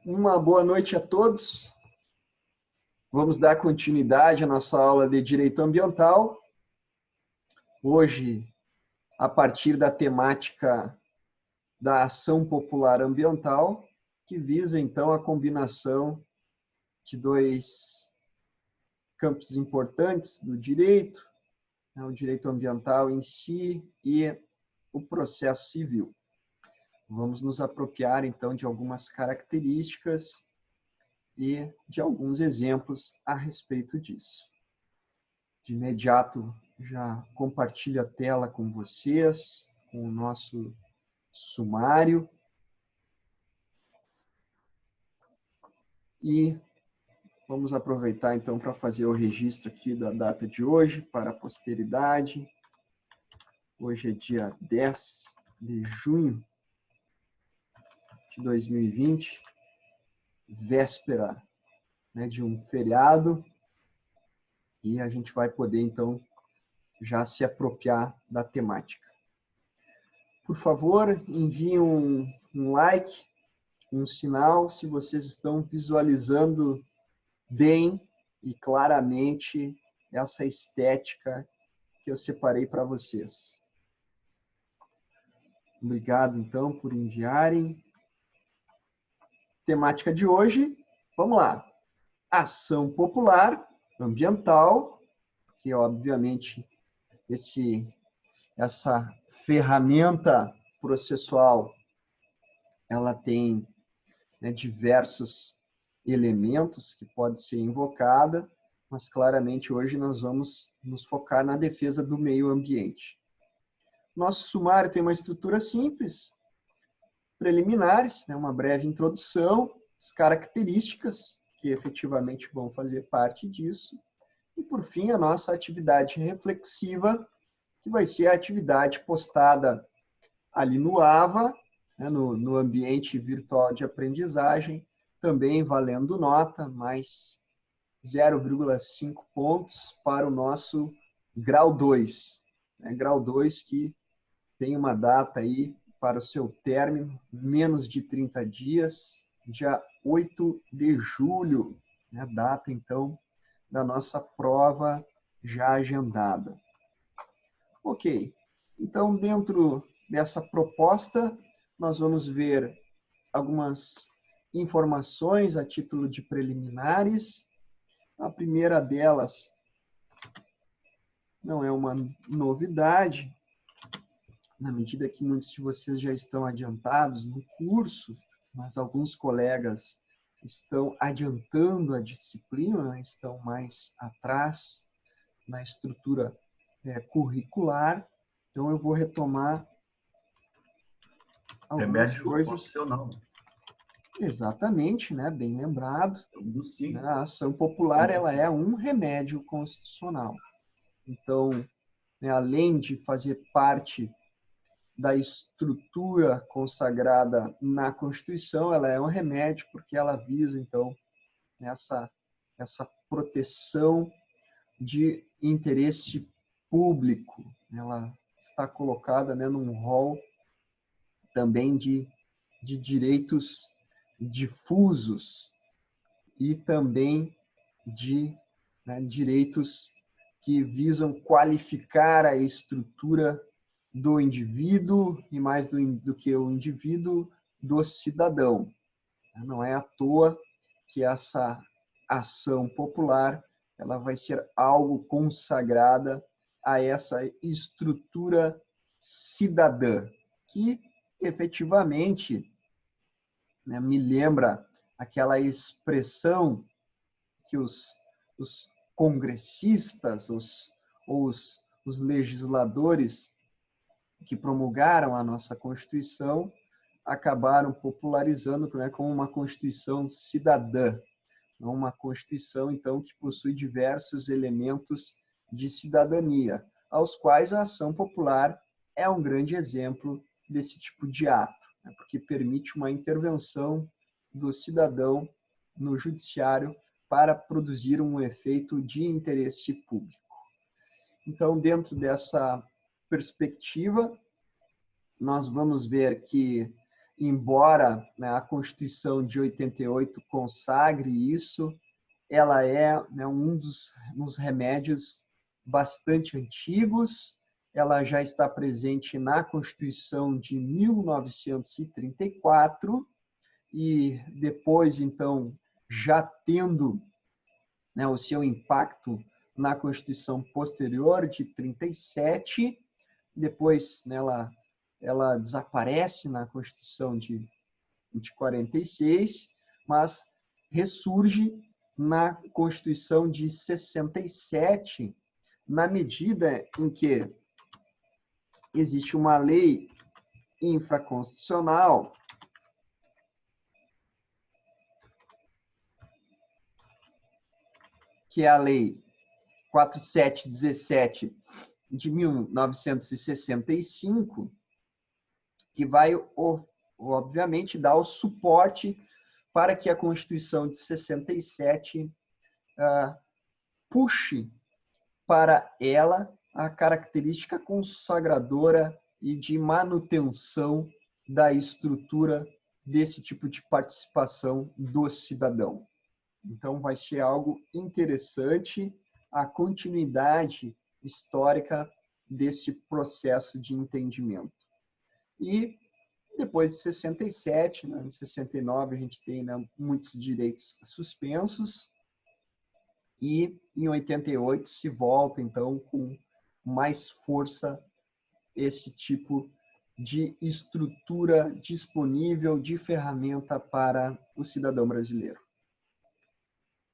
Uma boa noite a todos. Vamos dar continuidade à nossa aula de Direito Ambiental. Hoje, a partir da temática da ação popular ambiental, que visa, então, a combinação de dois campos importantes do direito, o direito ambiental em si e o processo civil. Vamos nos apropriar, então, de algumas características e de alguns exemplos a respeito disso. De imediato, já compartilho a tela com vocês, com o nosso sumário. E vamos aproveitar, então, para fazer o registro aqui da data de hoje, para a posteridade. Hoje é dia 10 de junho de 2020, véspera, de um feriado, e a gente vai poder, então, já se apropriar da temática. Por favor, enviem um like, um sinal, se vocês estão visualizando bem e claramente essa estética que eu separei para vocês. Obrigado, então, por enviarem. Temática de hoje, vamos lá. Ação popular ambiental, que obviamente essa ferramenta processual, ela tem diversos elementos que pode ser invocada, mas claramente hoje nós vamos nos focar na defesa do meio ambiente. Nosso sumário tem uma estrutura simples, preliminares, uma breve introdução, as características que efetivamente vão fazer parte disso, e por fim a nossa atividade reflexiva, que vai ser a atividade postada ali no AVA, no ambiente virtual de aprendizagem, também valendo nota, mais 0,5 pontos para o nosso grau 2. Grau 2 que tem uma data aí para o seu término, menos de 30 dias, dia 8 de julho, data, então, da nossa prova já agendada. Ok, então, dentro dessa proposta, nós vamos ver algumas informações a título de preliminares. A primeira delas não é uma novidade, na medida que muitos de vocês já estão adiantados no curso, mas alguns colegas estão adiantando a disciplina, estão mais atrás na estrutura curricular. Então, eu vou retomar algumas coisas. Constitucional. Exatamente, bem lembrado. A ação popular ela é um remédio constitucional. Então, além de fazer parte da estrutura consagrada na Constituição, ela é um remédio porque ela visa, então, essa proteção de interesse público. Ela está colocada num rol também de direitos difusos e também de direitos que visam qualificar a estrutura do indivíduo e, mais do que o indivíduo, do cidadão. Não é à toa que essa ação popular ela vai ser algo consagrada a essa estrutura cidadã, que efetivamente me lembra aquela expressão que os congressistas, os legisladores que promulgaram a nossa Constituição acabaram popularizando como uma Constituição cidadã, uma Constituição, então, que possui diversos elementos de cidadania, aos quais a ação popular é um grande exemplo desse tipo de ato, porque permite uma intervenção do cidadão no judiciário para produzir um efeito de interesse público. Então, dentro dessa perspectiva, nós vamos ver que embora, né, a Constituição de 88 consagre isso, ela é, né, um dos remédios bastante antigos. Ela já está presente na Constituição de 1934 e depois, então, já tendo, né, o seu impacto na Constituição posterior de 37, depois, né, ela desaparece na Constituição de 46, mas ressurge na Constituição de 67, na medida em que existe uma lei infraconstitucional que é a Lei 4717 de 1965, que vai, obviamente, dar o suporte para que a Constituição de 67 puxe para ela a característica consagradora e de manutenção da estrutura desse tipo de participação do cidadão. Então, vai ser algo interessante a continuidade histórica desse processo de entendimento. E depois de 67, né, em 69, a gente tem, né, muitos direitos suspensos, e em 88 se volta, então, com mais força esse tipo de estrutura disponível de ferramenta para o cidadão brasileiro.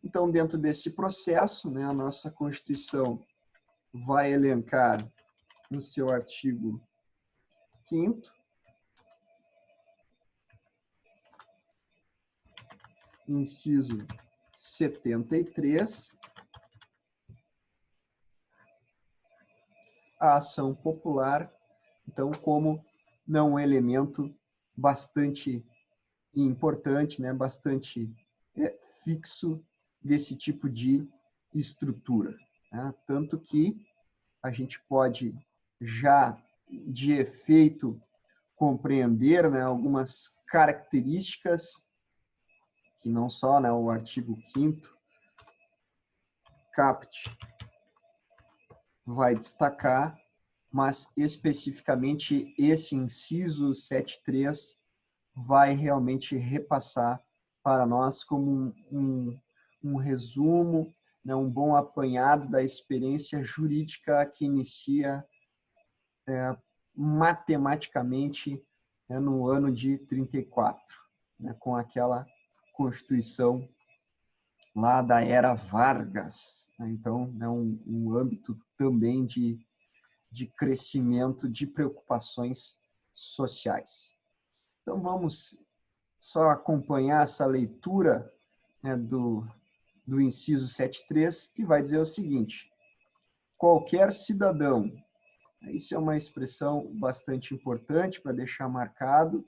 Então, dentro desse processo, né, a nossa Constituição vai elencar no seu artigo 5º, inciso 73, a ação popular, então, como não um elemento bastante importante, né, bastante fixo desse tipo de estrutura, né? Tanto que a gente pode já de efeito compreender, né, algumas características que não só, né, o artigo 5º caput vai destacar, mas especificamente esse inciso 73 vai realmente repassar para nós como um resumo, né, um bom apanhado da experiência jurídica que inicia matematicamente, né, no ano de 34, né, com aquela Constituição lá da era Vargas, né? Então, é um âmbito também de crescimento de preocupações sociais. Então, vamos só acompanhar essa leitura, né, do inciso 73, que vai dizer o seguinte: qualquer cidadão, isso é uma expressão bastante importante para deixar marcado,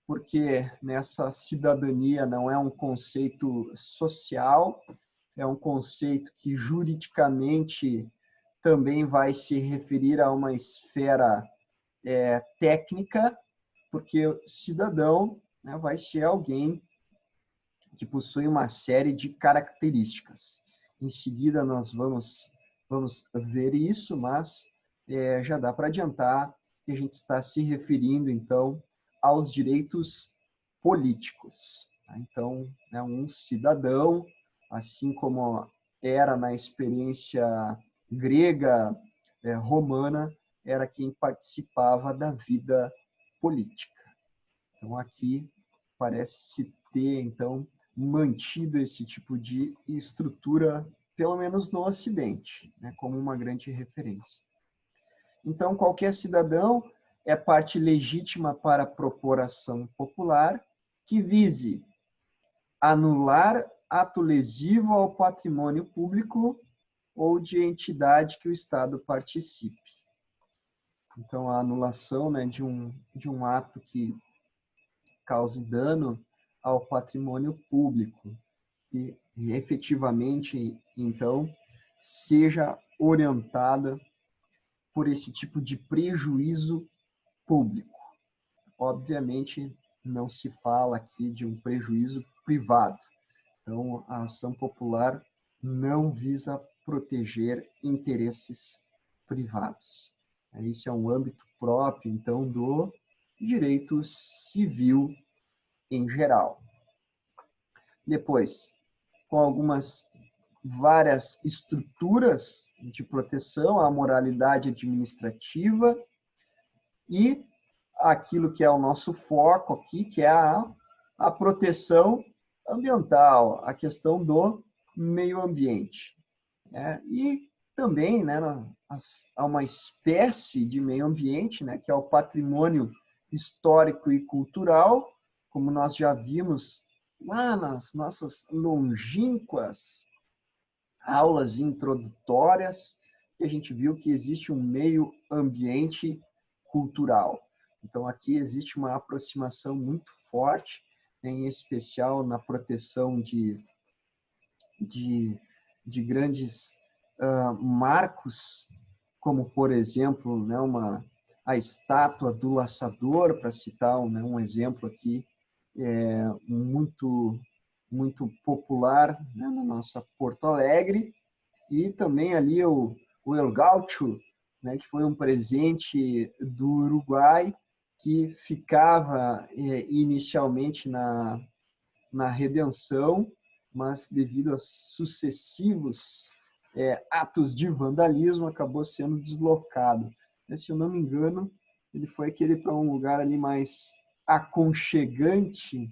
porque nessa cidadania não é um conceito social, é um conceito que juridicamente também vai se referir a uma esfera técnica, porque o cidadão, né, vai ser alguém que possui uma série de características. Em seguida nós vamos ver isso, mas já dá para adiantar que a gente está se referindo, então, aos direitos políticos. Então, né, um cidadão, assim como era na experiência grega, romana, era quem participava da vida política. Então, aqui parece-se ter, então, mantido esse tipo de estrutura, pelo menos no Ocidente, né, como uma grande referência. Então, qualquer cidadão é parte legítima para propor ação popular que vise anular ato lesivo ao patrimônio público ou de entidade que o Estado participe. Então, a anulação, né, de um ato que cause dano ao patrimônio público e efetivamente, então, seja orientada por esse tipo de prejuízo público. obviamente, não se fala aqui de um prejuízo privado. Então, a ação popular não visa proteger interesses privados. Isso é um âmbito próprio, então, do direito civil em geral. Depois, com algumas várias estruturas de proteção à moralidade administrativa e aquilo que é o nosso foco aqui, que é a proteção ambiental, a questão do meio ambiente. E também, né, há uma espécie de meio ambiente, né, que é o patrimônio histórico e cultural, como nós já vimos lá nas nossas longínquas aulas introdutórias, que a gente viu que existe um meio ambiente cultural. Então, aqui existe uma aproximação muito forte, em especial na proteção de grandes marcos, como, por exemplo, né, a estátua do laçador, para citar um exemplo aqui, muito, muito popular, né, na nossa Porto Alegre, e também ali o El Gaucho, né, que foi um presente do Uruguai, que ficava inicialmente na Redenção, mas devido a sucessivos atos de vandalismo, acabou sendo deslocado. Se eu não me engano, ele foi para um lugar ali mais aconchegante,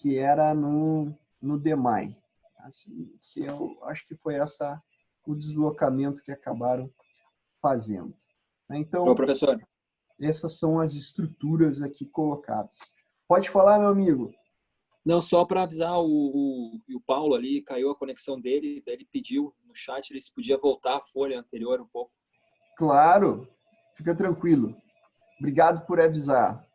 que era no Demai. Assim, eu acho que foi o deslocamento que acabaram fazendo. Ô, Então, professor. essas são as estruturas aqui colocadas. Pode falar, meu amigo. Não, só para avisar, o Paulo ali, caiu a conexão dele, daí ele pediu no chat ele se podia voltar a folha anterior um pouco. Claro, fica tranquilo. Obrigado por avisar.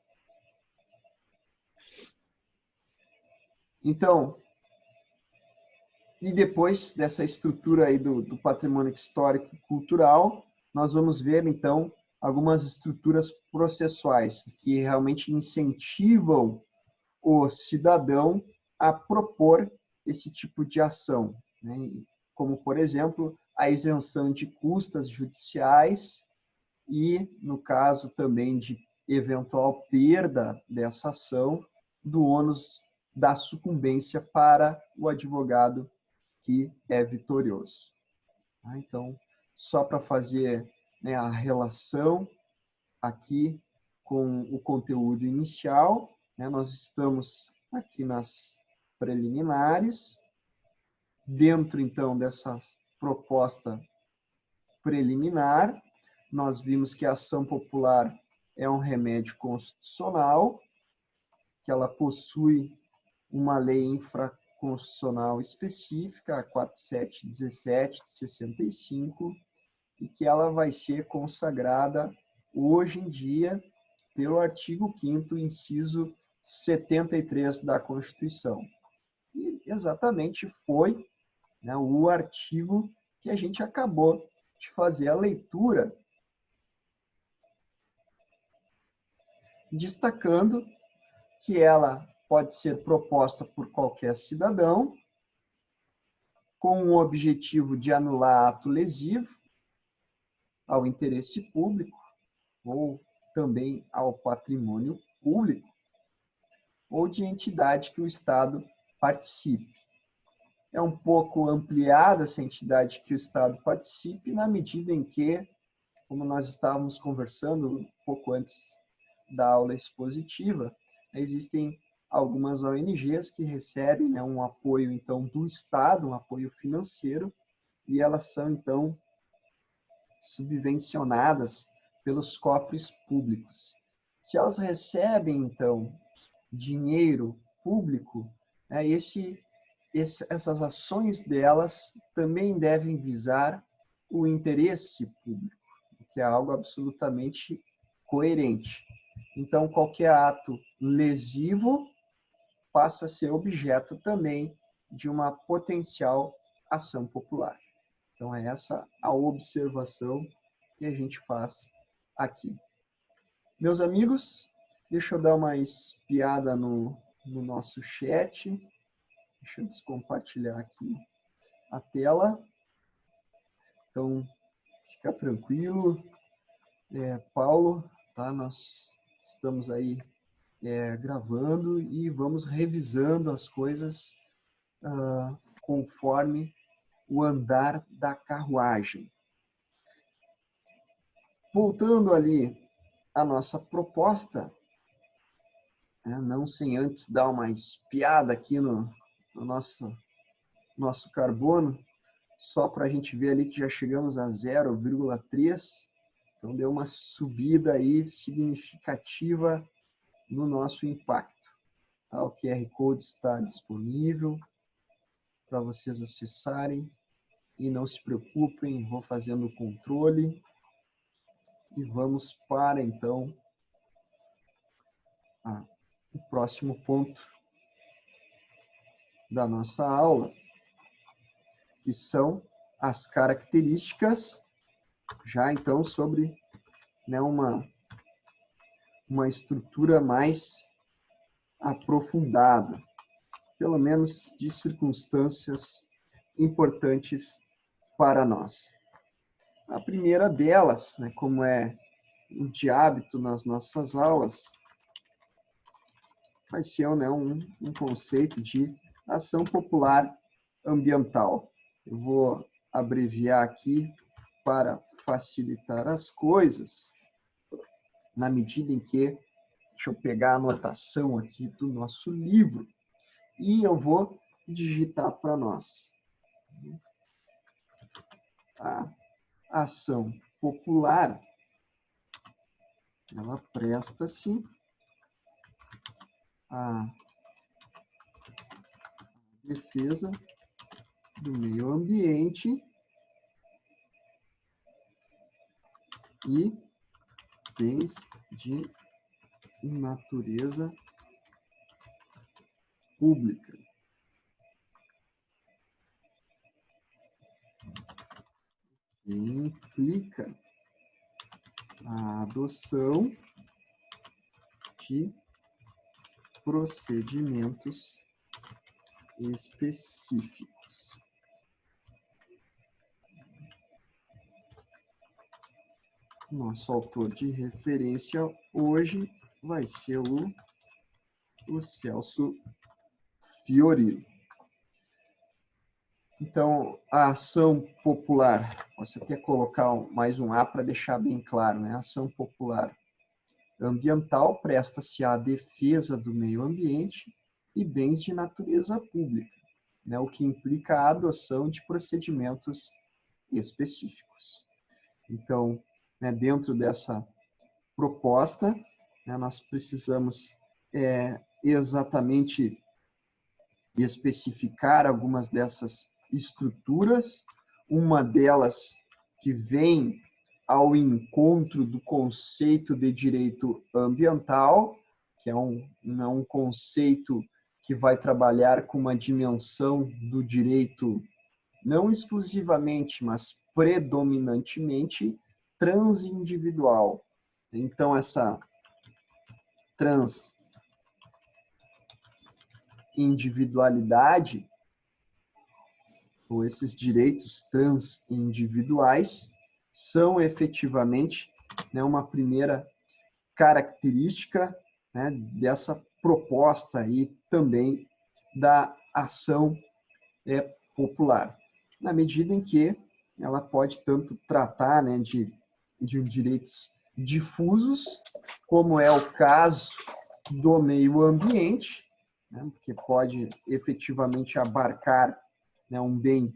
Então, e depois dessa estrutura aí do patrimônio histórico e cultural, nós vamos ver, então, algumas estruturas processuais que realmente incentivam o cidadão a propor esse tipo de ação, né? Como, por exemplo, a isenção de custas judiciais e, no caso também de eventual perda dessa ação, do ônus da sucumbência para o advogado que é vitorioso. Então, só para fazer, né, a relação aqui com o conteúdo inicial, né, nós estamos aqui nas preliminares. Dentro, então, dessa proposta preliminar, nós vimos que a ação popular é um remédio constitucional, que ela possui uma lei infraconstitucional específica, a 4717 de 65, e que ela vai ser consagrada hoje em dia pelo artigo 5º, inciso 73 da Constituição. E exatamente foi, né, o artigo que a gente acabou de fazer a leitura, destacando que ela pode ser proposta por qualquer cidadão, com o objetivo de anular ato lesivo ao interesse público ou também ao patrimônio público ou de entidade que o Estado participe. É um pouco ampliada essa entidade que o Estado participe na medida em que, como nós estávamos conversando um pouco antes da aula expositiva, existem algumas ONGs que recebem, né, um apoio então do Estado, um apoio financeiro, e elas são então subvencionadas pelos cofres públicos. Se elas recebem então dinheiro público, né, essas ações delas também devem visar o interesse público, que é algo absolutamente coerente. Então, qualquer ato lesivo passa a ser objeto também de uma potencial ação popular. Então, é essa a observação que a gente faz aqui. Meus amigos, Deixa eu dar uma espiada no nosso chat. Deixa eu descompartilhar aqui a tela. Então, fica tranquilo. Paulo, tá? Nós estamos aí gravando e vamos revisando as coisas conforme o andar da carruagem. Voltando ali à nossa proposta, não sem antes dar uma espiada aqui no nosso carbono, só para a gente ver ali que já chegamos a 0,3, então deu uma subida aí significativa no nosso impacto. Tá? O QR Code está disponível para vocês acessarem e não se preocupem, vou fazendo o controle e vamos para então o próximo ponto da nossa aula, que são as características, já então sobre uma estrutura mais aprofundada, pelo menos de circunstâncias importantes para nós. A primeira delas, como é de hábito nas nossas aulas, vai ser um conceito de ação popular ambiental. Eu vou abreviar aqui para facilitar as coisas, na medida em que, deixa eu pegar a anotação aqui do nosso livro, e eu vou digitar para nós. A ação popular, ela presta-se à defesa do meio ambiente e bens de natureza pública. Que implica a adoção de procedimentos específicos. Nosso autor de referência hoje vai ser o Celso Fiorilo. Então, a ação popular, posso até colocar mais um A para deixar bem claro, né? A ação popular ambiental presta-se à defesa do meio ambiente e bens de natureza pública, né? O que implica a adoção de procedimentos específicos. Então, dentro dessa proposta, nós precisamos exatamente especificar algumas dessas estruturas, uma delas que vem ao encontro do conceito de direito ambiental, que é um conceito que vai trabalhar com uma dimensão do direito não exclusivamente, mas predominantemente transindividual. Então, essa transindividualidade, ou esses direitos transindividuais, são efetivamente uma primeira característica dessa proposta e também da ação popular, na medida em que ela pode tanto tratar de direitos difusos, como é o caso do meio ambiente, que pode efetivamente abarcar um bem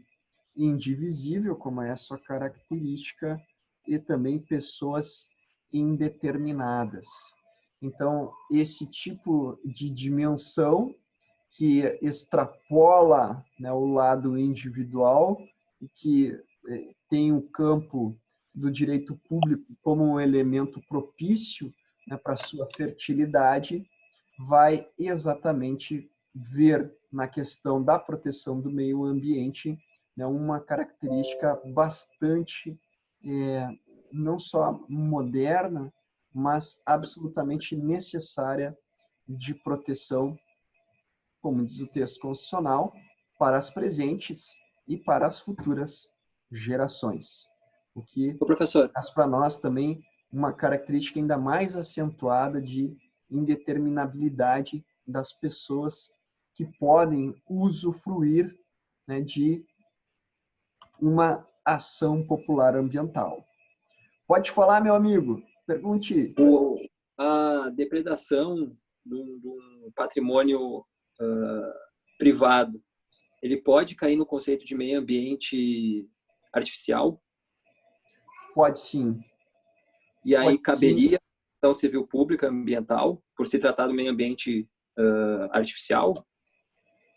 indivisível, como é a sua característica, e também pessoas indeterminadas. Então, esse tipo de dimensão que extrapola o lado individual e que tem o campo do direito público como um elemento propício para sua fertilidade, vai exatamente ver na questão da proteção do meio ambiente uma característica bastante não só moderna, mas absolutamente necessária de proteção, como diz o texto constitucional, para as presentes e para as futuras gerações. O que Ô, professor, traz para nós também uma característica ainda mais acentuada de indeterminabilidade das pessoas que podem usufruir, né, de uma ação popular ambiental. Pode falar, meu amigo. Pergunte. a depredação do patrimônio privado, ele pode cair no conceito de meio ambiente artificial? Pode sim. E aí Pode sim. caberia ação civil pública ambiental por se tratar do meio ambiente artificial?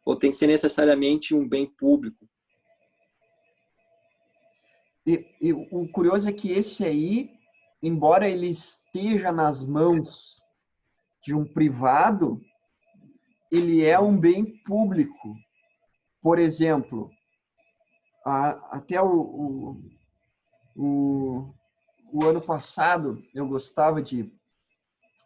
Ou tem que ser necessariamente um bem público? E o curioso é que esse aí, embora ele esteja nas mãos de um privado, ele é um bem público. Por exemplo, até o ano passado, eu gostava de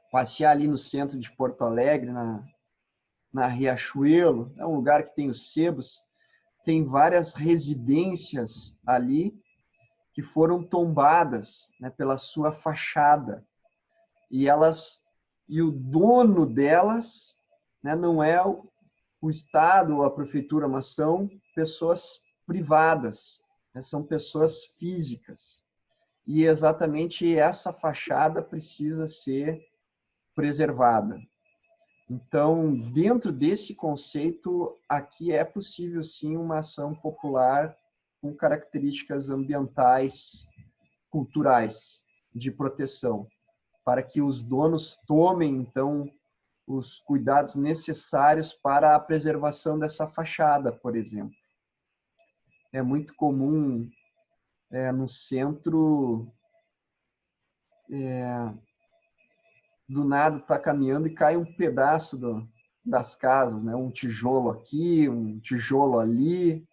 passear ali no centro de Porto Alegre, na Riachuelo, é um lugar que tem os sebos, tem várias residências ali que foram tombadas, né, pela sua fachada. E o dono delas, né, não é o Estado ou a prefeitura, mas são pessoas privadas, né, são pessoas físicas. E exatamente essa fachada precisa ser preservada. Então, dentro desse conceito, aqui é possível sim uma ação popular com características ambientais, culturais, de proteção, para que os donos tomem, então, os cuidados necessários para a preservação dessa fachada, por exemplo. É muito comum no centro, do nada tá caminhando e cai um pedaço das casas, né? Um tijolo aqui, um tijolo ali,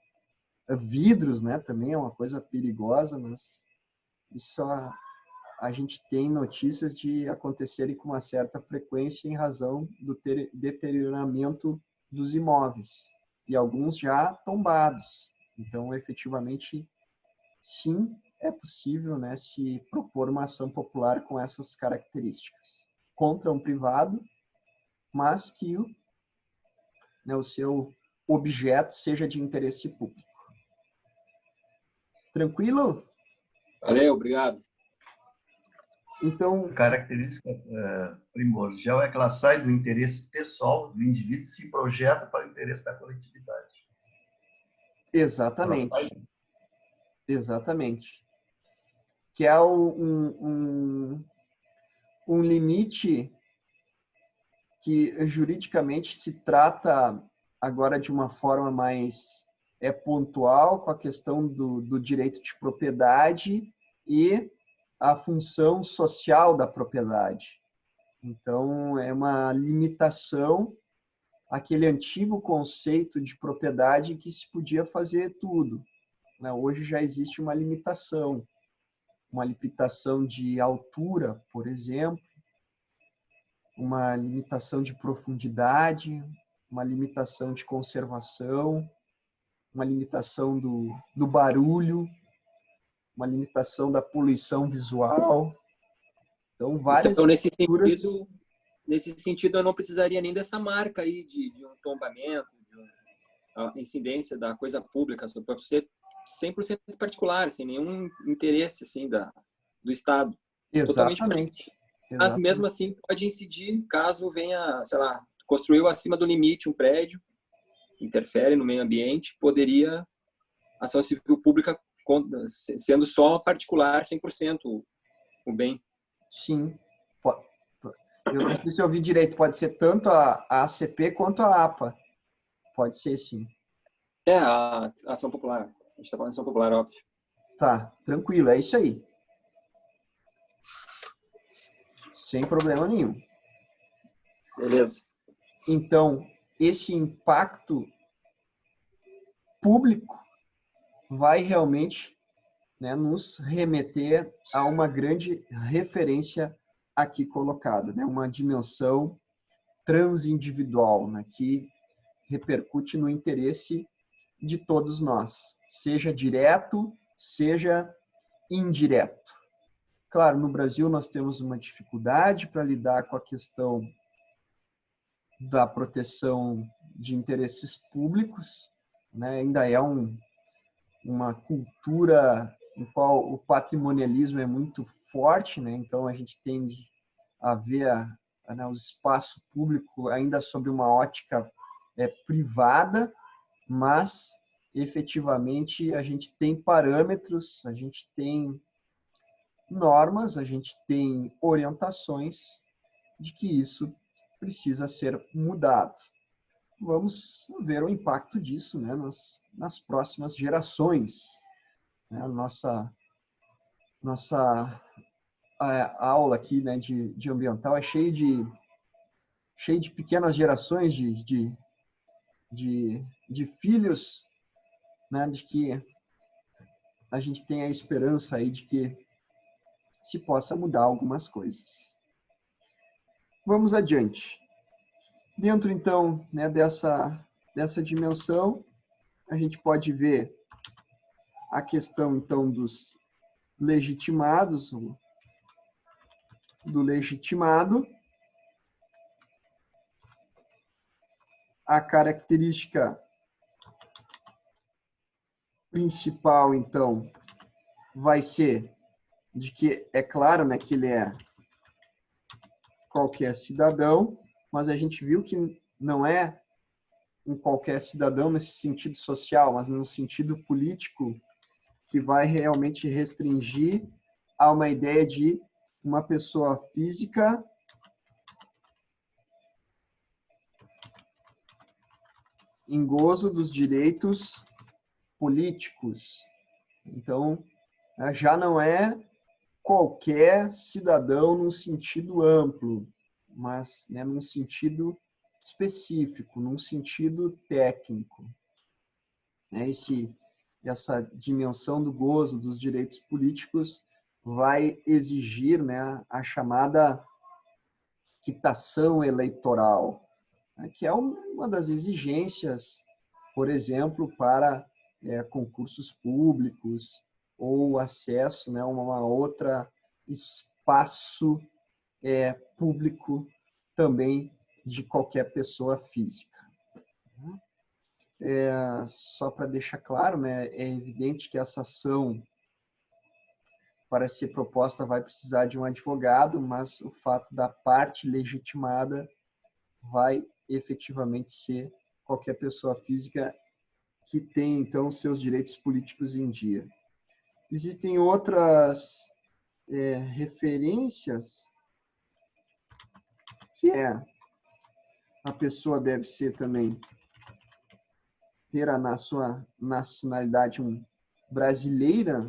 vidros, né? Também é uma coisa perigosa, mas isso a gente tem notícias de acontecerem com uma certa frequência em razão do deterioramento dos imóveis e alguns já tombados. Então, efetivamente, sim, é possível, né, se propor uma ação popular com essas características contra um privado, mas que né, o seu objeto seja de interesse público. Tranquilo? Valeu, obrigado. Então, a característica primordial é que ela sai do interesse pessoal do indivíduo e se projeta para o interesse da coletividade. exatamente. Exatamente. Que é um limite que juridicamente se trata agora de uma forma mais pontual, com a questão do direito de propriedade e a função social da propriedade. Então, é uma limitação àquele antigo conceito de propriedade que se podia fazer tudo. Hoje já existe uma limitação de altura, por exemplo, uma limitação de profundidade, uma limitação de conservação, uma limitação do barulho, uma limitação da poluição visual. Então, várias Então, estruturas... nesse sentido, eu não precisaria nem dessa marca aí de um tombamento, a incidência da coisa pública, para ser 100% particular, sem nenhum interesse assim do Estado. Totalmente particular. Exatamente. Mas mesmo assim pode incidir caso venha, sei lá, construiu acima do limite um prédio, interfere no meio ambiente, poderia ação civil pública sendo só particular 100% o bem. Sim. Eu não sei se eu ouvi direito, pode ser tanto a ACP quanto a APA. Pode ser, sim. É, a ação popular. A gente está falando de ação popular, óbvio. Tá, tranquilo, é isso aí. Sem problema nenhum. Beleza. Então, esse impacto público vai realmente, né, nos remeter a uma grande referência aqui colocada, né? Uma dimensão transindividual, né? Que repercute no interesse de todos nós, seja direto, seja indireto. Claro, no Brasil nós temos uma dificuldade para lidar com a questão da proteção de interesses públicos, né? Ainda é uma cultura em qual o patrimonialismo é muito forte, né? Então a gente tende a ver né, o espaço público ainda sob uma ótica privada, mas efetivamente a gente tem parâmetros, a gente tem normas, a gente tem orientações de que isso precisa ser mudado. Vamos ver o impacto disso, né, nas próximas gerações. Né? A nossa aula aqui, né, de ambiental é cheio de pequenas gerações de filhos, né, de que a gente tem a esperança aí de que se possa mudar algumas coisas. Vamos adiante. Dentro, então, né, dessa dimensão, a gente pode ver a questão, então, dos legitimados, do legitimado, a característica principal, então, vai ser de que, é claro, né, que ele é qualquer cidadão, mas a gente viu que não é um qualquer cidadão nesse sentido social, mas no sentido político, que vai realmente restringir a uma ideia de uma pessoa física em gozo dos direitos políticos. Então, já não é qualquer cidadão num sentido amplo, mas, né, num sentido específico, num sentido técnico. Essa dimensão do gozo dos direitos políticos vai exigir, né, a chamada quitação eleitoral, né, que é uma das exigências, por exemplo, para concursos públicos ou acesso, né, a uma outra espaço público também de qualquer pessoa física. Só para deixar claro, né, é evidente que essa ação, para ser proposta, vai precisar de um advogado, mas o fato da parte legitimada vai efetivamente ser qualquer pessoa física que tem, então, seus direitos políticos em dia. Existem outras referências que a pessoa deve ser também ter na sua nacionalidade brasileira,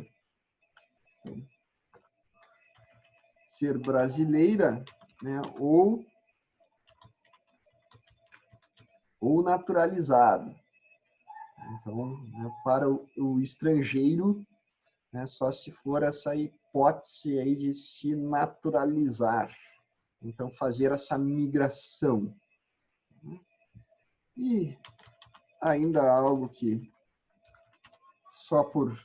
ser brasileira, né, ou naturalizada. Então, né, para o estrangeiro, né, só se for essa hipótese aí de se naturalizar, então fazer essa migração. E ainda algo que só por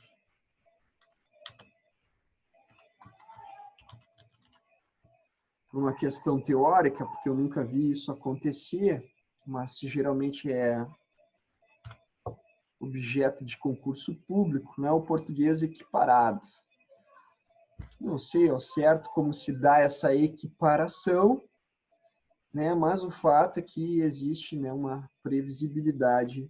uma questão teórica, porque eu nunca vi isso acontecer, mas geralmente é objeto de concurso público, né, o português equiparado. Não sei ao certo como se dá essa equiparação, né, mas o fato é que existe, né, uma previsibilidade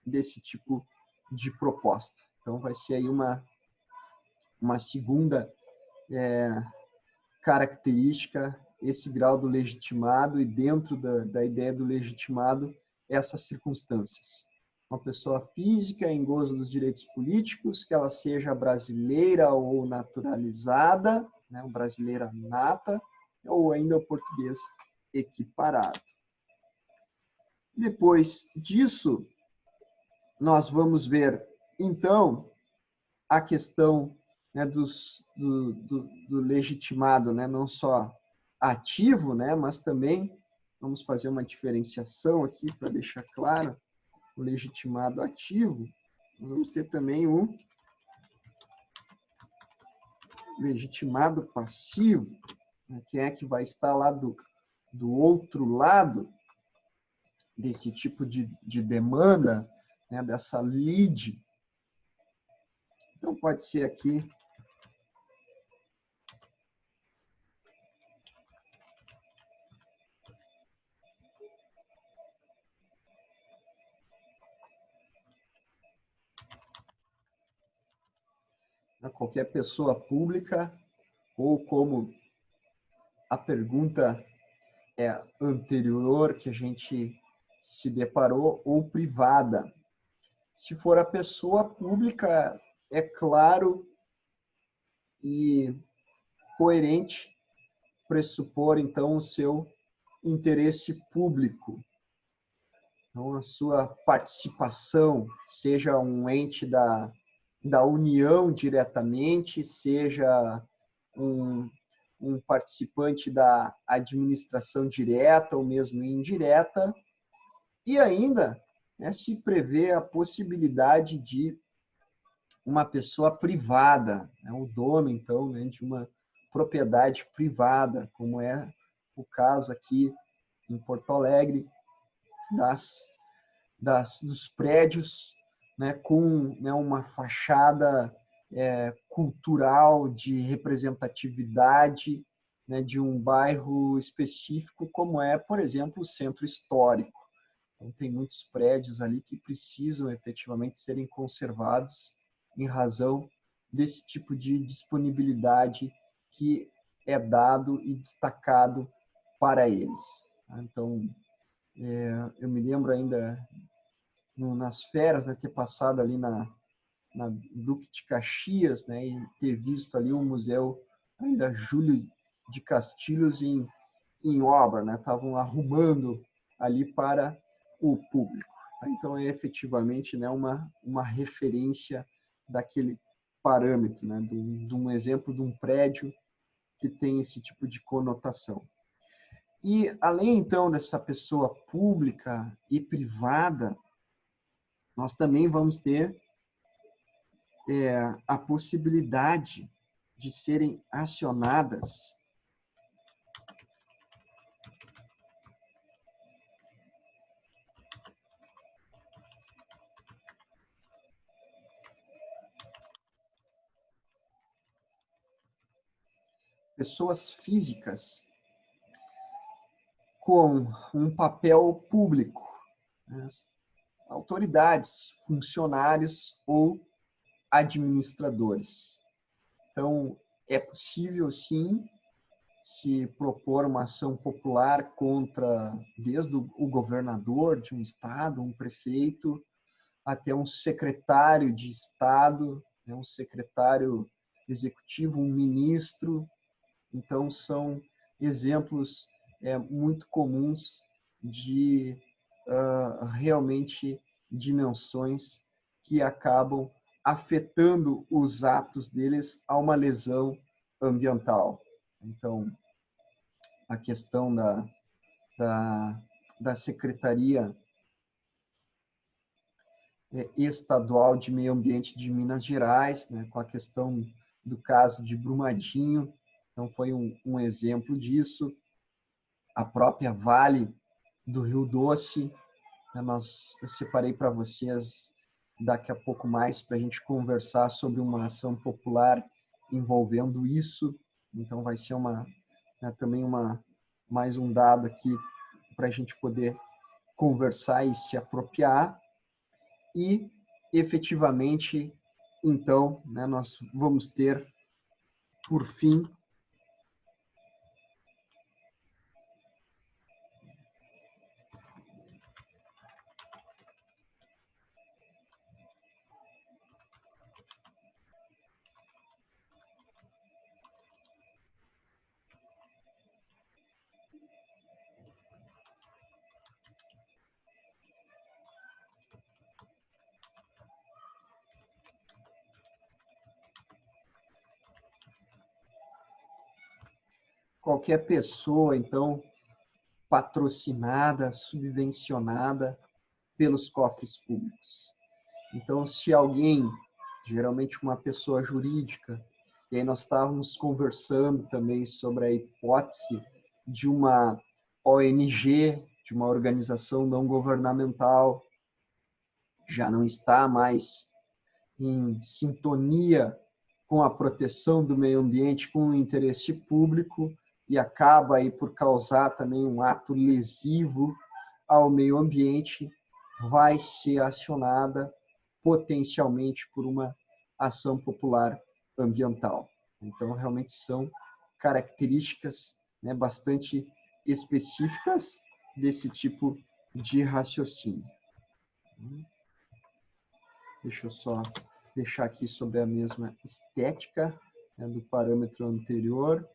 desse tipo de proposta. Então, vai ser aí uma segunda característica, esse grau do legitimado, e dentro da ideia do legitimado, essas circunstâncias. Uma pessoa física em gozo dos direitos políticos, que ela seja brasileira ou naturalizada, né, brasileira nata, ou ainda o português equiparado. Depois disso, nós vamos ver, então, a questão, né, do legitimado, né, não só ativo, né? Mas também vamos fazer uma diferenciação aqui para deixar claro o legitimado ativo. Nós vamos ter também o legitimado passivo, né? Quem é que vai estar lá do outro lado desse tipo de demanda, né? Dessa lead. Então, pode ser aqui qualquer pessoa pública, ou como a pergunta anterior que a gente se deparou, ou privada. Se for a pessoa pública, é claro e coerente pressupor, então, o seu interesse público. Então, a sua participação, seja um ente da União diretamente, seja um participante da administração direta ou mesmo indireta, e ainda, né, se prevê a possibilidade de uma pessoa privada, né, o dono, então, né, de uma propriedade privada, como é o caso aqui em Porto Alegre, dos prédios, né, com, né, uma fachada cultural de representatividade, né, de um bairro específico, como é, por exemplo, o Centro Histórico. Então, tem muitos prédios ali que precisam efetivamente serem conservados em razão desse tipo de disponibilidade que é dado e destacado para eles. Então, eu me lembro ainda nas férias, né, ter passado ali na Duque de Caxias, né, e ter visto ali o museu ainda Júlio de Castilhos em obra, né, estavam arrumando ali para o público. Tá? Então, é efetivamente, né, uma referência daquele parâmetro, né, de um exemplo de um prédio que tem esse tipo de conotação. E, além, então, dessa pessoa pública e privada, nós também vamos ter a possibilidade de serem acionadas pessoas físicas com um papel público, né? Autoridades, funcionários ou administradores. Então, é possível, sim, se propor uma ação popular contra, desde o governador de um estado, um prefeito, até um secretário de Estado, né, um secretário executivo, um ministro. Então, são exemplos muito comuns de realmente dimensões que acabam afetando os atos deles a uma lesão ambiental. Então, a questão da Secretaria Estadual de Meio Ambiente de Minas Gerais, né, com a questão do caso de Brumadinho, então foi um exemplo disso. A própria Vale do Rio Doce, né, eu separei para vocês daqui a pouco mais para a gente conversar sobre uma ação popular envolvendo isso. Então vai ser também mais um dado aqui para a gente poder conversar e se apropriar. E, efetivamente, então, né, nós vamos ter, por fim, qualquer pessoa, então, patrocinada, subvencionada pelos cofres públicos. Então, se alguém, geralmente uma pessoa jurídica, e aí nós estávamos conversando também sobre a hipótese de uma ONG, de uma organização não governamental, já não está mais em sintonia com a proteção do meio ambiente, com o interesse público, e acaba aí por causar também um ato lesivo ao meio ambiente, vai ser acionada potencialmente por uma ação popular ambiental. Então, realmente são características, né, bastante específicas desse tipo de raciocínio. Deixa eu só deixar aqui sobre a mesma estética, né, do parâmetro anterior.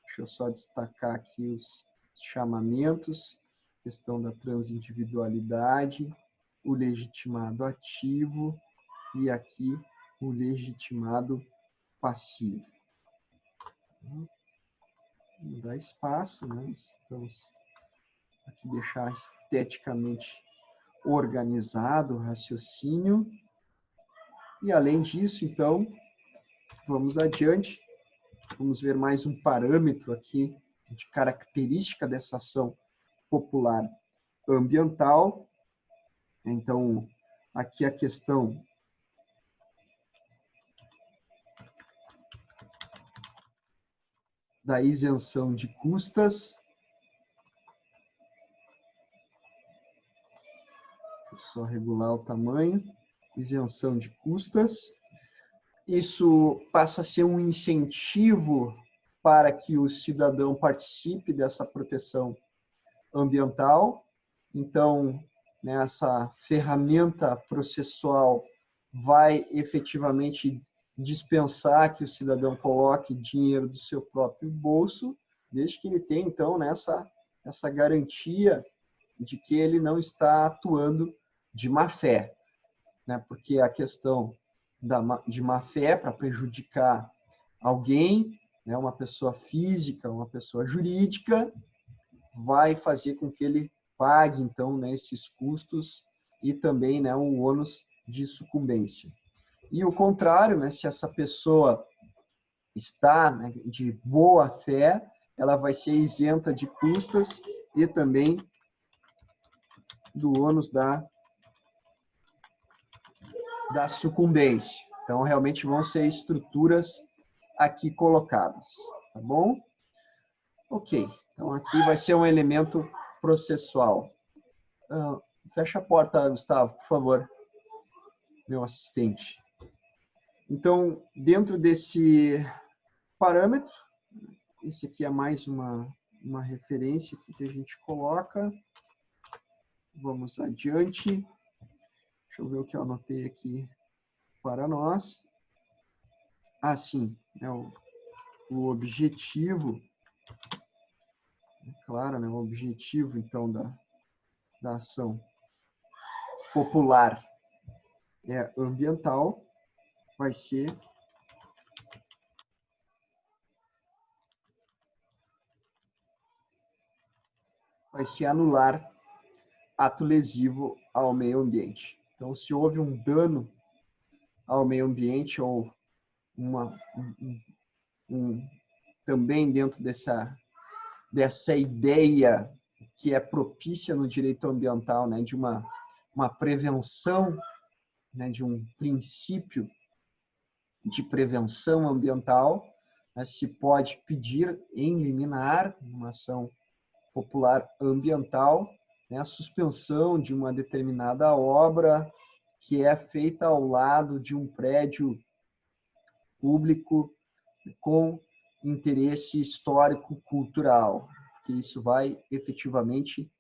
Deixa eu só destacar aqui os chamamentos, questão da transindividualidade, o legitimado ativo e aqui o legitimado passivo. Não dá espaço, né? Estamos aqui deixar esteticamente organizado o raciocínio. E além disso, então, vamos adiante. Vamos ver mais um parâmetro aqui de característica dessa ação popular ambiental. Então, aqui a questão da isenção de custas. Vou só regular o tamanho. Isenção de custas. Isso passa a ser um incentivo para que o cidadão participe dessa proteção ambiental. Então, né, essa ferramenta processual vai efetivamente dispensar que o cidadão coloque dinheiro do seu próprio bolso, desde que ele tenha, então, essa garantia de que ele não está atuando de má fé, né? Porque a questão de má fé para prejudicar alguém, né, uma pessoa física, uma pessoa jurídica, vai fazer com que ele pague, então, né, esses custos e também, né, o ônus de sucumbência. E o contrário, né, se essa pessoa está, né, de boa fé, ela vai ser isenta de custas e também do ônus da sucumbência. Então, realmente vão ser estruturas aqui colocadas, tá bom? Ok, então aqui vai ser um elemento processual. Fecha a porta, Gustavo, por favor, meu assistente. Então, dentro desse parâmetro, esse aqui é mais uma referência que a gente coloca. Vamos adiante. Deixa eu ver o que eu anotei aqui para nós. Ah, sim, é o objetivo, claro, né, o objetivo, então, da ação popular ambiental vai ser anular ato lesivo ao meio ambiente. Então, se houve um dano ao meio ambiente ou também dentro dessa ideia que é propícia no direito ambiental, né, de uma prevenção, né, de um princípio de prevenção ambiental, né, se pode pedir em liminar, uma ação popular ambiental, né, a suspensão de uma determinada obra que é feita ao lado de um prédio público com interesse histórico-cultural, que isso vai efetivamente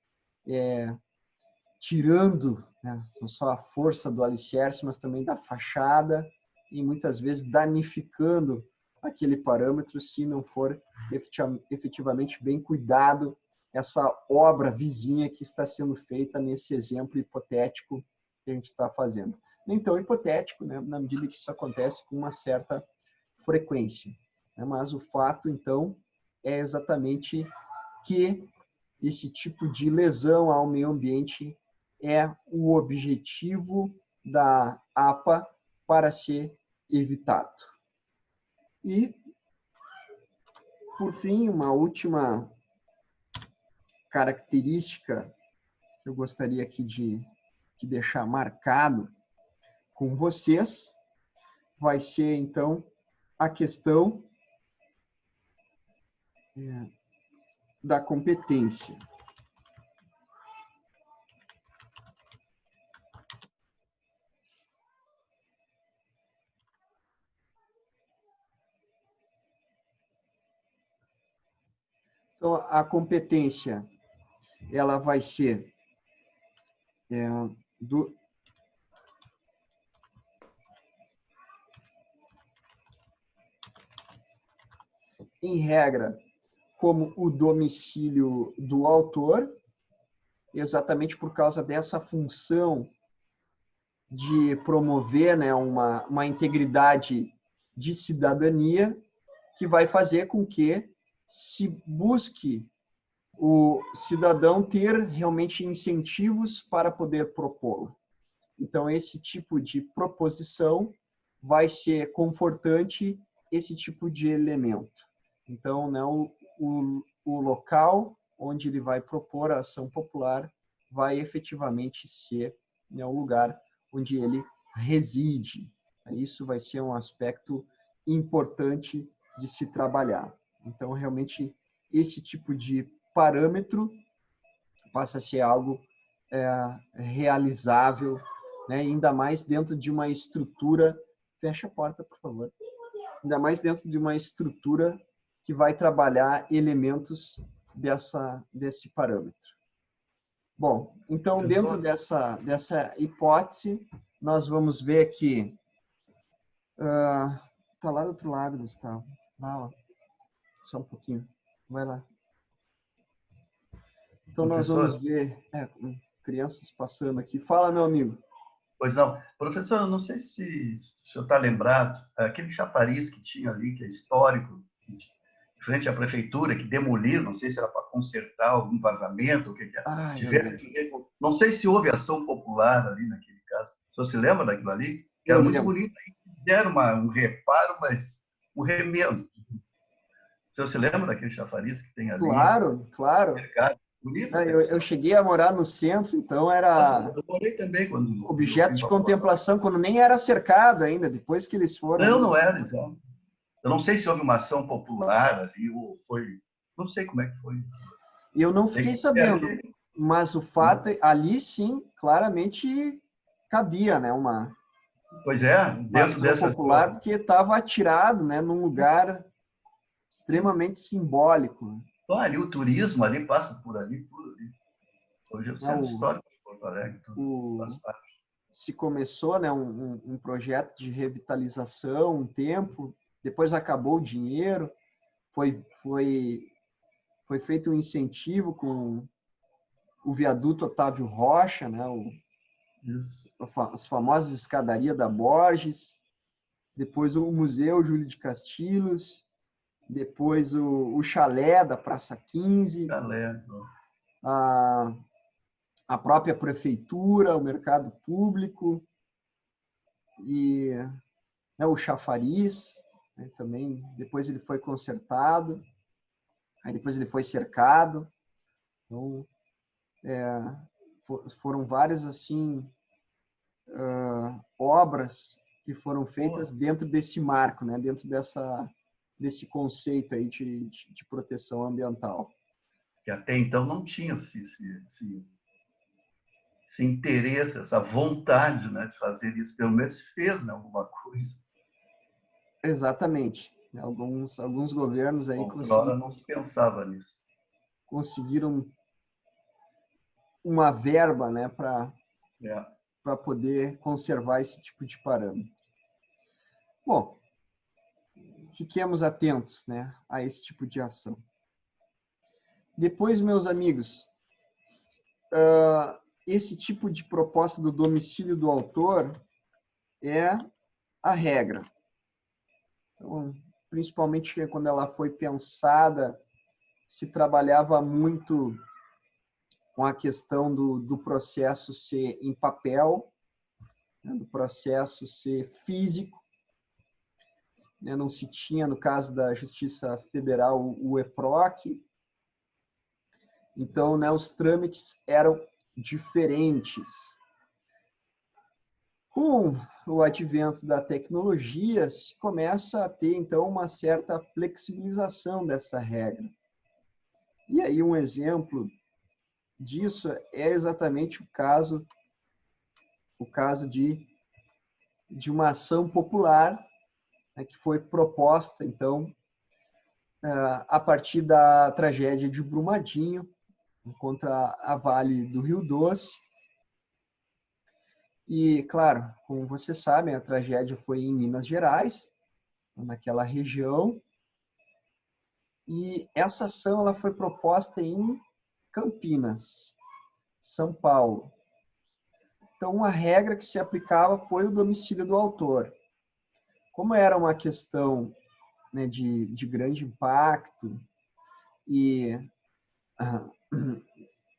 tirando, né, não só a força do alicerce, mas também da fachada, e muitas vezes danificando aquele parâmetro se não for efetivamente bem cuidado essa obra vizinha que está sendo feita nesse exemplo hipotético que a gente está fazendo. Nem tão hipotético, né, na medida que isso acontece com uma certa frequência. Mas o fato, então, é exatamente que esse tipo de lesão ao meio ambiente é o objetivo da APA para ser evitado. E, por fim, uma última característica que eu gostaria aqui de deixar marcado com vocês vai ser, então, a questão da competência. Então, a competência, ela vai ser em regra, como o domicílio do autor, exatamente por causa dessa função de promover, né, uma integridade de cidadania que vai fazer com que se busque o cidadão ter realmente incentivos para poder propô-lo. Então, esse tipo de proposição vai ser confortante esse tipo de elemento. Então, né, o local onde ele vai propor a ação popular vai efetivamente ser, né, o lugar onde ele reside. Isso vai ser um aspecto importante de se trabalhar. Então, realmente, esse tipo de parâmetro passa a ser algo realizável, né? Ainda mais dentro de uma estrutura... Fecha a porta, por favor. Ainda mais dentro de uma estrutura que vai trabalhar elementos desse parâmetro. Bom, então, dentro dessa hipótese, nós vamos ver que... Está lá do outro lado, Gustavo. Lá, ó. Só um pouquinho. Vai lá. Então, nós vamos ver crianças passando aqui. Fala, meu amigo. Pois não. Professor, eu não sei se o senhor está lembrado, aquele chafariz que tinha ali, que é histórico, frente à prefeitura, que demoliram, não sei se era para consertar algum vazamento, o que é. Não sei se houve ação popular ali naquele caso. O senhor se lembra daquilo ali? Que era muito bonito. Deram um reparo, mas um remendo. O senhor se lembra daquele chafariz que tem ali? Claro, claro. Bonito, eu cheguei a morar no centro, então era... Eu morei também quando... Objeto de contemplação, quando nem era cercado ainda, depois que eles foram... Não era, exato. Eu não sei se houve uma ação popular ali, ou foi... Não sei como é que foi. Eu não fiquei sabendo, mas o fato, ali sim, claramente cabia, né, uma... Pois é, dentro dessa... popular, porque estava atirado, né, num lugar extremamente simbólico. Ali o turismo ali passa por ali, tudo ali. Hoje é o centro histórico de Porto Alegre, tudo faz parte. Se começou, né, um projeto de revitalização um tempo, depois acabou o dinheiro, foi feito um incentivo com o viaduto Otávio Rocha, né, as famosas escadarias da Borges, depois o Museu Júlio de Castilhos, depois o chalé da Praça 15, a própria prefeitura, o mercado público, e né, o chafariz, né, também, depois ele foi consertado, aí depois ele foi cercado. Então, foram várias assim, obras que foram feitas dentro desse marco, né, dentro desse conceito aí de proteção ambiental. Que até então não tinha esse interesse, essa vontade, né, de fazer isso. Pelo menos fez, né, alguma coisa. Exatamente. Alguns governos aí não se pensava nisso. Conseguiram uma verba, né, para poder conservar esse tipo de parâmetro. Bom, fiquemos atentos, né, a esse tipo de ação. Depois, meus amigos, esse tipo de proposta do domicílio do autor é a regra. Então, principalmente quando ela foi pensada se trabalhava muito com a questão do processo ser em papel, né, do processo ser físico. Né, não se tinha, no caso da Justiça Federal, o EPROC. Então, né, os trâmites eram diferentes. Com o advento da tecnologia, se começa a ter, então, uma certa flexibilização dessa regra. E aí, um exemplo disso é exatamente o caso de uma ação popular, né, que foi proposta, então, a partir da tragédia de Brumadinho, contra a Vale do Rio Doce. E, claro, como vocês sabem, a tragédia foi em Minas Gerais, naquela região, e essa ação ela foi proposta em Campinas, São Paulo. Então, a regra que se aplicava foi o domicílio do autor. Como era uma questão, né, de grande impacto e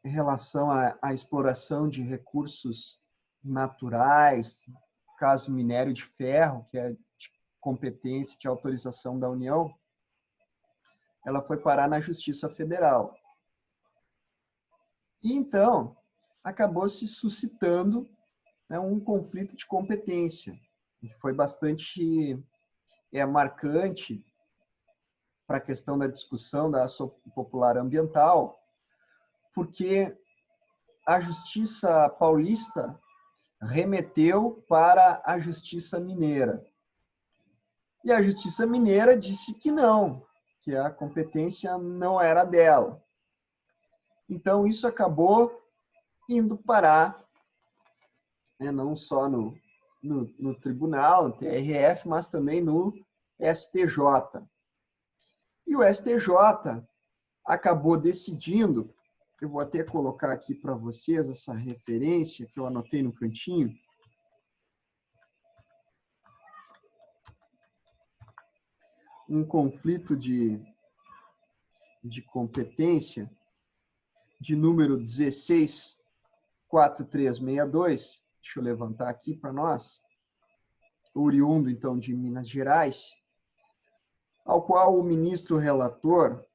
em relação à exploração de recursos naturais, caso minério de ferro, que é de competência, de autorização da União, ela foi parar na Justiça Federal. E, então, acabou se suscitando, né, um conflito de competência, que foi bastante marcante para a questão da discussão da ação popular ambiental, porque a Justiça Paulista remeteu para a Justiça Mineira. E a Justiça Mineira disse que não, que a competência não era dela. Então, isso acabou indo parar, né, não só no tribunal, no TRF, mas também no STJ. E o STJ acabou decidindo, eu vou até colocar aqui para vocês essa referência que eu anotei no cantinho. Um conflito de competência de número 164362, deixa eu levantar aqui para nós, oriundo, então, de Minas Gerais, ao qual o ministro relator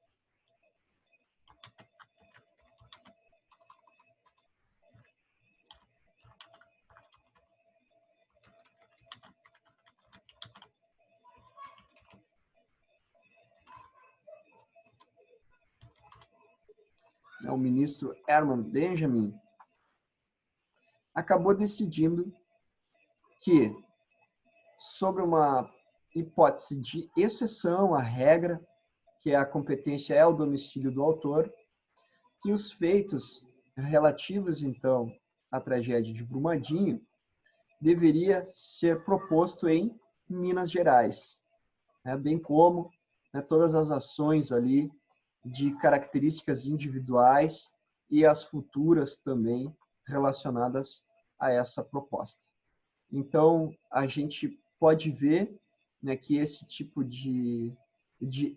o ministro Herman Benjamin, acabou decidindo que, sobre uma hipótese de exceção à regra, que a competência é o domicílio do autor, que os feitos relativos, então, à tragédia de Brumadinho deveria ser proposto em Minas Gerais, né, bem como, né, todas as ações ali de características individuais e as futuras também relacionadas a essa proposta. Então, a gente pode ver, né, que esse tipo de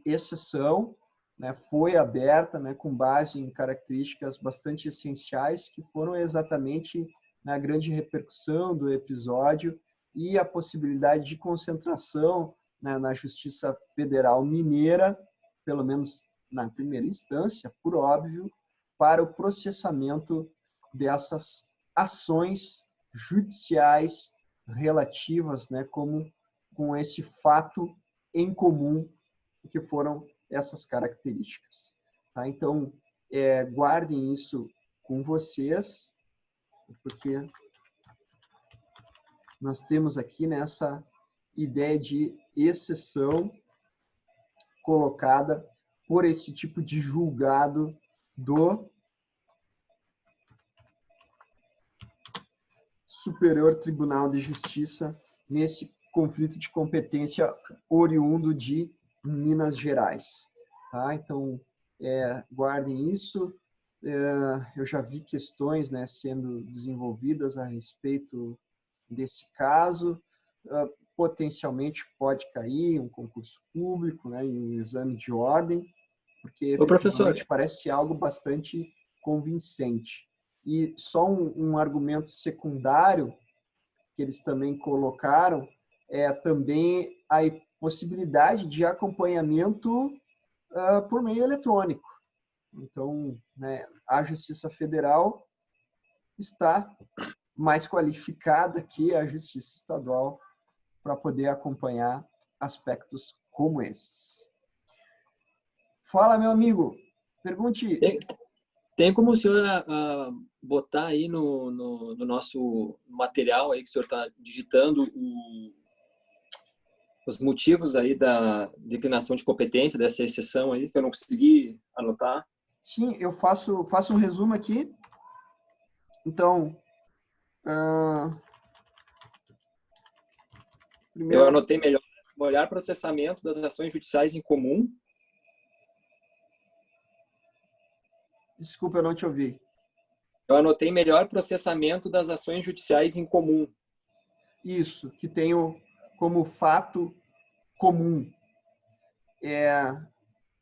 exceção, né, foi aberta, né, com base em características bastante essenciais, que foram exatamente na grande repercussão do episódio e a possibilidade de concentração, né, na Justiça Federal Mineira, pelo menos na primeira instância, por óbvio, para o processamento dessas ações judiciais relativas, né, com esse fato em comum, que foram essas características. Tá? Então, guardem isso com vocês, porque nós temos aqui nessa ideia de exceção colocada por esse tipo de julgado do Superior Tribunal de Justiça nesse conflito de competência oriundo de Minas Gerais. Tá? Então, guardem isso. Eu já vi questões, né, sendo desenvolvidas a respeito desse caso. Potencialmente pode cair um concurso público, né, em um exame de ordem. porque Ô, professor, efetivamente parece algo bastante convincente. E só um argumento secundário que eles também colocaram é também a possibilidade de acompanhamento por meio eletrônico. Então, né, a Justiça Federal está mais qualificada que a Justiça Estadual para poder acompanhar aspectos como esses. Fala, meu amigo. Pergunte. tem como o senhor botar aí no nosso material aí que o senhor está digitando os motivos aí da declinação de competência, dessa exceção aí, que eu não consegui anotar? Sim, eu faço um resumo aqui. Então, Eu primeiro... anotei melhor processamento das ações judiciais em comum. Desculpa, eu não te ouvi. Eu anotei melhor processamento das ações judiciais em comum. Isso, que tenho como fato comum.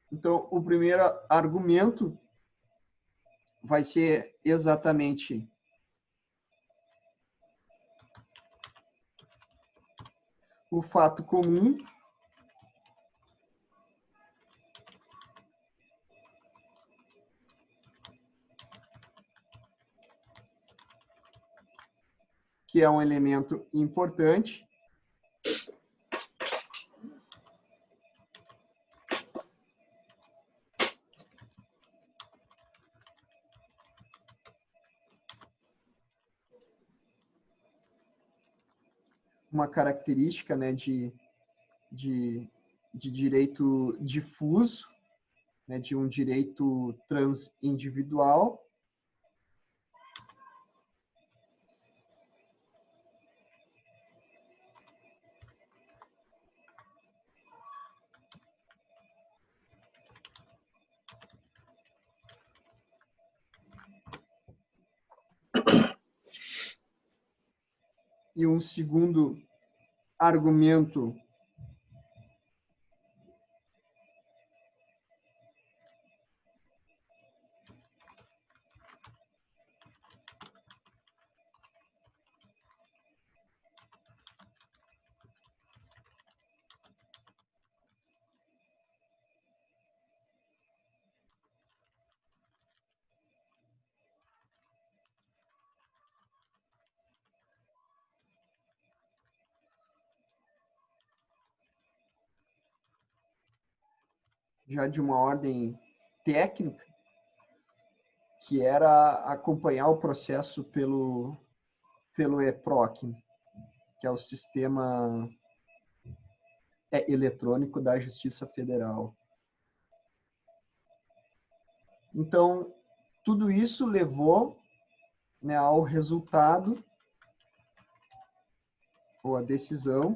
Então, o primeiro argumento vai ser exatamente o fato comum que é um elemento importante. Uma característica, né, de direito difuso, né, de um direito transindividual. E um segundo argumento já de uma ordem técnica, que era acompanhar o processo pelo EPROC, que é o sistema eletrônico da Justiça Federal. Então, tudo isso levou, né, ao resultado, ou a decisão,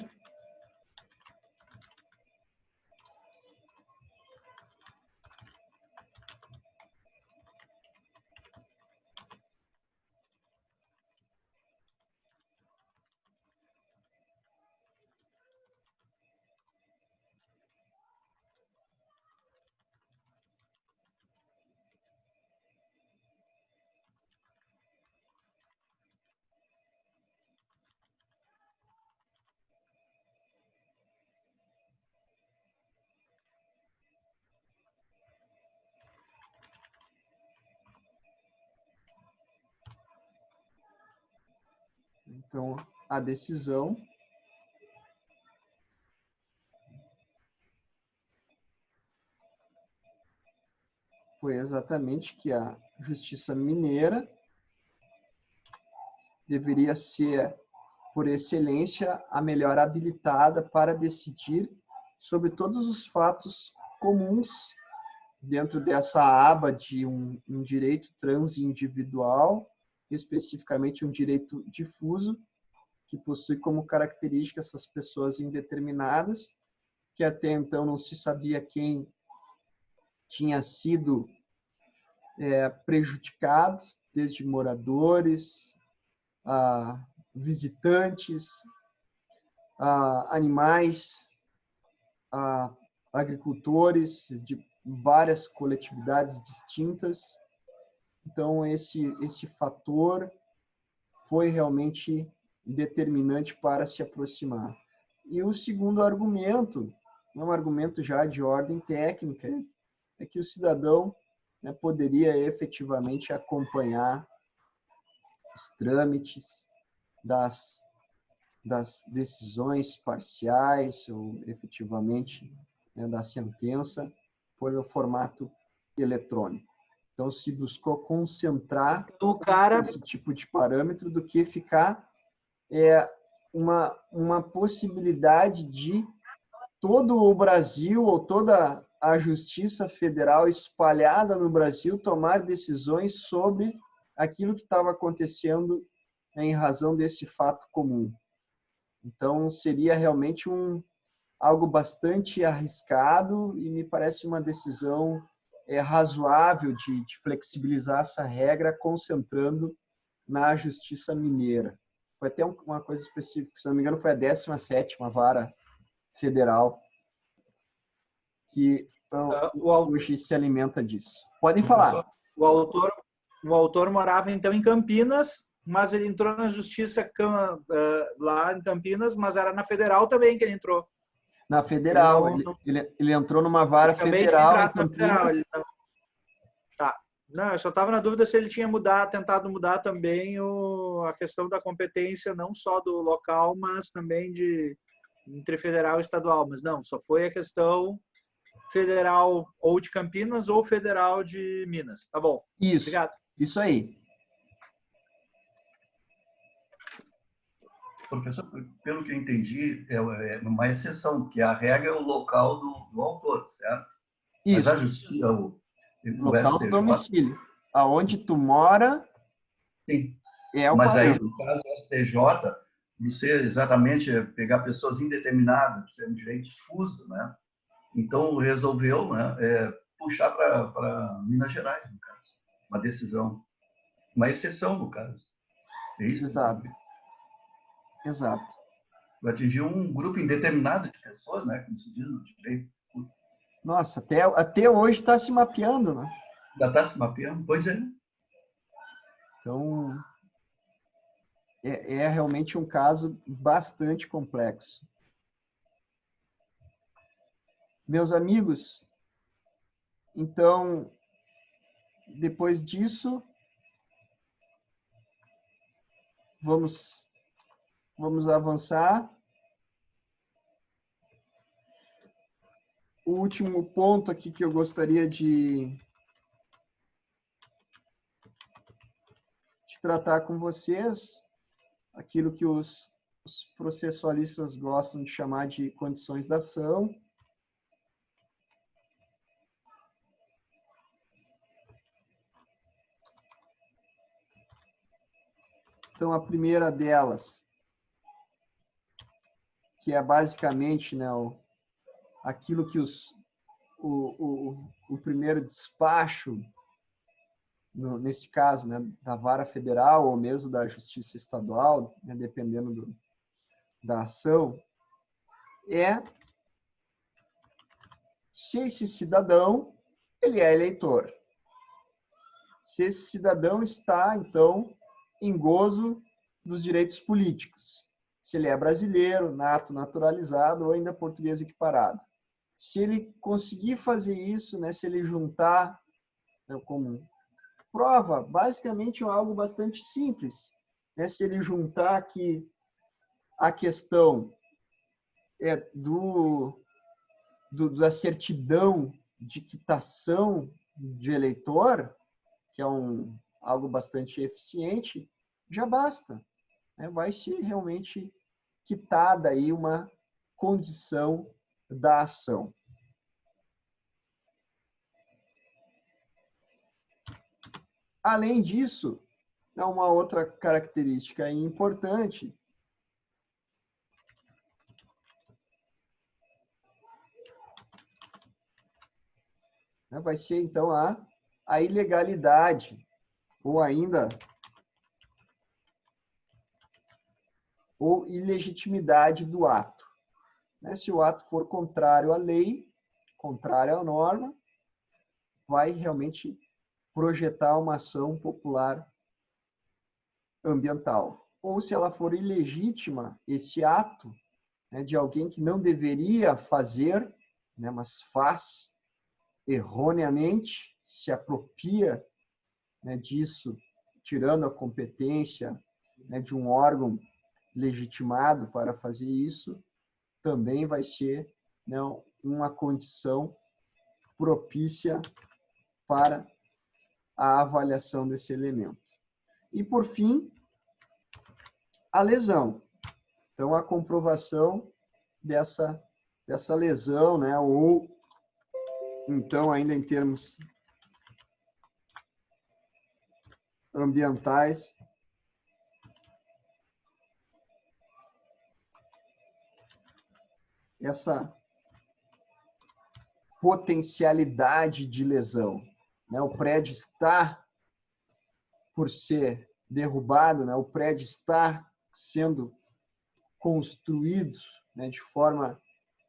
então, a decisão foi exatamente que a Justiça Mineira deveria ser, por excelência, a melhor habilitada para decidir sobre todos os fatos comuns dentro dessa aba de um direito transindividual, especificamente um direito difuso, que possui como característica essas pessoas indeterminadas, que até então não se sabia quem tinha sido prejudicado, desde moradores, a visitantes, a animais, a agricultores, de várias coletividades distintas. Então, esse fator foi realmente determinante para se aproximar. E o segundo argumento, é um argumento já de ordem técnica, é que o cidadão, né, poderia efetivamente acompanhar os trâmites das decisões parciais ou efetivamente, né, da sentença pelo formato eletrônico. Então, se buscou concentrar esse tipo de parâmetro do que ficar uma possibilidade de todo o Brasil ou toda a Justiça Federal espalhada no Brasil tomar decisões sobre aquilo que estava acontecendo, né, em razão desse fato comum. Então, seria realmente algo bastante arriscado e me parece uma decisão razoável de flexibilizar essa regra, concentrando na Justiça Mineira. Foi até uma coisa específica, se não me engano, foi a 17ª Vara Federal que hoje se alimenta disso. Podem falar. O autor morava, então, em Campinas, mas ele entrou na Justiça lá em Campinas, mas era na Federal também que ele entrou. Na Federal. Ele entrou numa vara federal em Campinas. Tá. Não, eu só estava na dúvida se ele tinha tentado mudar também a questão da competência, não só do local, mas também entre federal e estadual. Mas não, só foi a questão federal ou de Campinas ou federal de Minas. Tá bom. Isso. Obrigado. Isso aí. Professor, pelo que eu entendi, é uma exceção, porque a regra é o local do autor, certo? Isso. Mas a justiça, o local do domicílio. Aonde tu mora, sim. É o Mas parâmetro. aí, no caso do STJ, você exatamente pegar pessoas indeterminadas, ser um direito difuso, né? Então, resolveu, né, puxar para Minas Gerais, no caso. Uma decisão, uma exceção, no caso. É isso? Exato. Exato. Vai atingir um grupo indeterminado de pessoas, né, como se diz no direito. Nossa, até hoje está se mapeando, né? Já está se mapeando? Pois é. Então, é realmente um caso bastante complexo. Meus amigos, então, depois disso, vamos avançar. O último ponto aqui que eu gostaria de tratar com vocês, aquilo que os processualistas gostam de chamar de condições da ação. Então, a primeira delas, que é basicamente, né, aquilo que o primeiro despacho, nesse caso, né, da vara federal ou mesmo da justiça estadual, né, dependendo da ação, é se esse cidadão ele é eleitor. Se esse cidadão está, então, em gozo dos direitos políticos. Se ele é brasileiro, nato, naturalizado ou ainda português equiparado. Se ele conseguir fazer isso, né, se ele juntar, né, como prova, basicamente é algo bastante simples, né, se ele juntar aqui a questão da certidão de quitação de eleitor, que é algo bastante eficiente, já basta. Né? Vai ser realmente quitada aí uma condição da ação. Além disso, uma outra característica importante vai ser, então, a ilegalidade ou ainda ou ilegitimidade do ato. Se o ato for contrário à lei, contrário à norma, vai realmente projetar uma ação popular ambiental. Ou se ela for ilegítima, esse ato, né, de alguém que não deveria fazer, né, mas faz erroneamente, se apropria, né, disso, tirando a competência, né, de um órgão legitimado para fazer isso, também vai ser, né, uma condição propícia para a avaliação desse elemento. E, por fim, a lesão. Então, a comprovação dessa lesão, né, ou, então, ainda em termos ambientais, essa potencialidade de lesão, né? O prédio está por ser derrubado, né? O prédio está sendo construído, né, de forma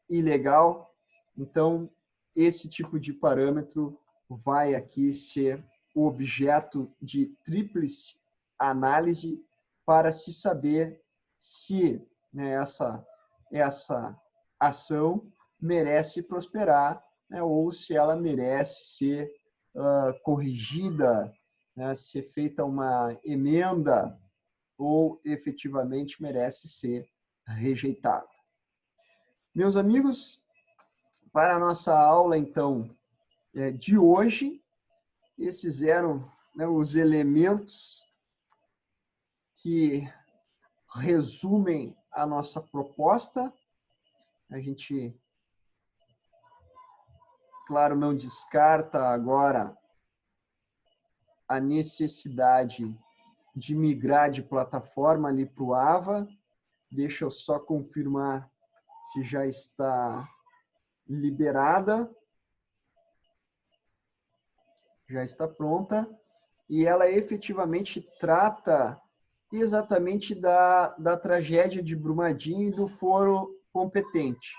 ilegal. Então, esse tipo de parâmetro vai aqui ser o objeto de tríplice análise para se saber se, né, essa ação merece prosperar, né, ou se ela merece ser corrigida, né, ser feita uma emenda ou efetivamente merece ser rejeitada. Meus amigos, para a nossa aula, então, de hoje, esses eram, né, os elementos que resumem a nossa proposta. A gente, claro, não descarta agora a necessidade de migrar de plataforma ali para o AVA. Deixa eu só confirmar se já está liberada. Já está pronta. E ela efetivamente trata exatamente da tragédia de Brumadinho e do foro competente.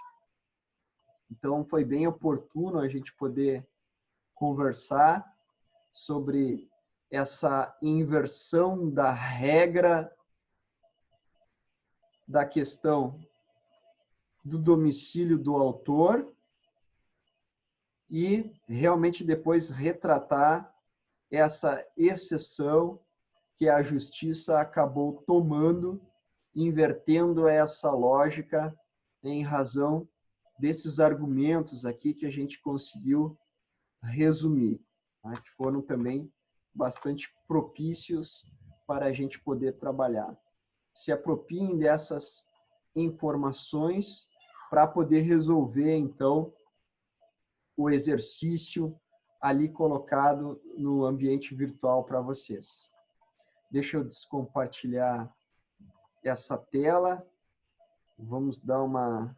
Então, foi bem oportuno a gente poder conversar sobre essa inversão da regra da questão do domicílio do autor e realmente depois retratar essa exceção que a justiça acabou tomando, invertendo essa lógica em razão desses argumentos aqui que a gente conseguiu resumir, né, que foram também bastante propícios para a gente poder trabalhar. Se apropriem dessas informações para poder resolver, então, o exercício ali colocado no ambiente virtual para vocês. Deixa eu descompartilhar essa tela. Vamos dar uma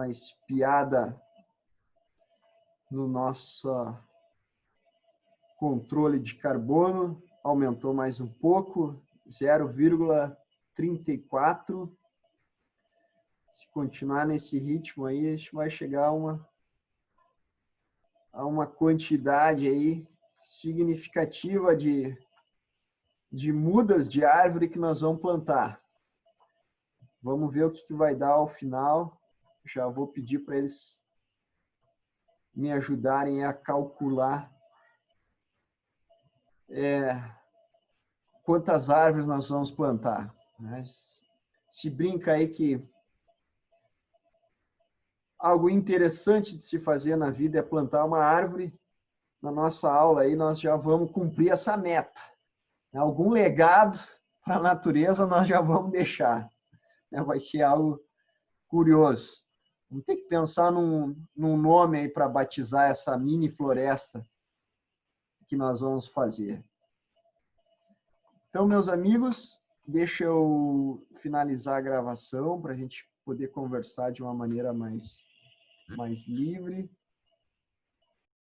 espiada no nosso controle de carbono. Aumentou mais um pouco, 0,34. Se continuar nesse ritmo aí, a gente vai chegar a uma quantidade aí significativa de mudas de árvore que nós vamos plantar. Vamos ver o que vai dar ao final. Já vou pedir para eles me ajudarem a calcular quantas árvores nós vamos plantar. Se brinca aí que algo interessante de se fazer na vida é plantar uma árvore. Na nossa aula aí nós já vamos cumprir essa meta. Algum legado para a natureza nós já vamos deixar. Vai ser algo curioso. Vamos ter que pensar num nome aí para batizar essa mini floresta que nós vamos fazer. Então, meus amigos, deixa eu finalizar a gravação para a gente poder conversar de uma maneira mais livre.